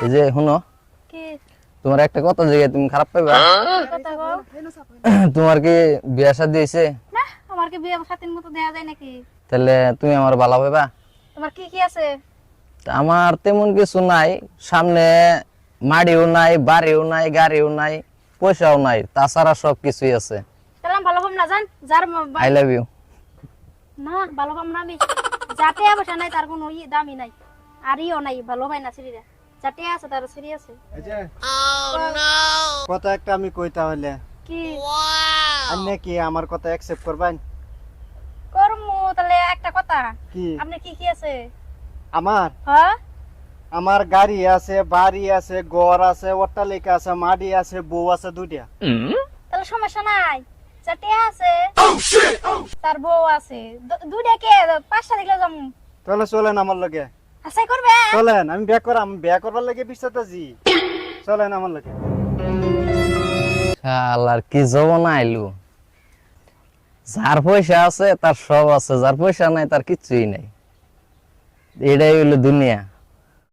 এই যে শুনো, কি তোমার একটা কথা জিজ্ঞাসা, তুমি খারাপ পাইবা? কথা কও? তোমার কি বিয়া শাদী হইছে? না, আমার কি বিয়ে সাথীর মতো দেয়া যায় নাকি? তাহলে তুমি আমার ভালো পাইবা? তোমার কি কি আছে? তা আমার তেমন কিছু নাই, সামনে মাড়িও নাই, বাড়িও নাই, গাড়িও নাই, পয়সাও নাই, তাছাড়া সব কিছুই আছে। তাহলে আমি ভালো পাম না জান, যার আই লাভ ইউ। না ভালো পাম না আমি, যাতে অবশ্য নাই তার কোনো দামই নাই, আর ইও নাই, ভালো পাই না সিরিরা, যাতে আছে তার সিরি আছে। এই যে কথা একটা আমি কই তাহলে, কি আপনি কি আমার কথা অ্যাকসেপ্ট করবেন? করমু তাহলে একটা কথা, কি আপনি কি কি আছে? আমার হ্যাঁ আমার গাড়ি আছে, বাড়ি আছে, ঘর আছে, অট্টালিকা আছে, মাটি আছে, বউ আছে দুইটা। তাহলে সমস্যা নাই, যাতে আছে তার বউ আছে, দুইটা কে পাঁচটা দিলে জম তাহলে চলেন আমার লগে, আসাই করবে। চলেন আমি বিয়ে করাম, বিয়ে করবার লাগে বিশ্বাসী, চলেন আমার লগে। শালার কি জবনা আইলু, যার পয়সা আছে তার সব আছে, যার পয়সা নাই তার কিচ্ছুই নাই। এটাই হইলো দুনিয়া।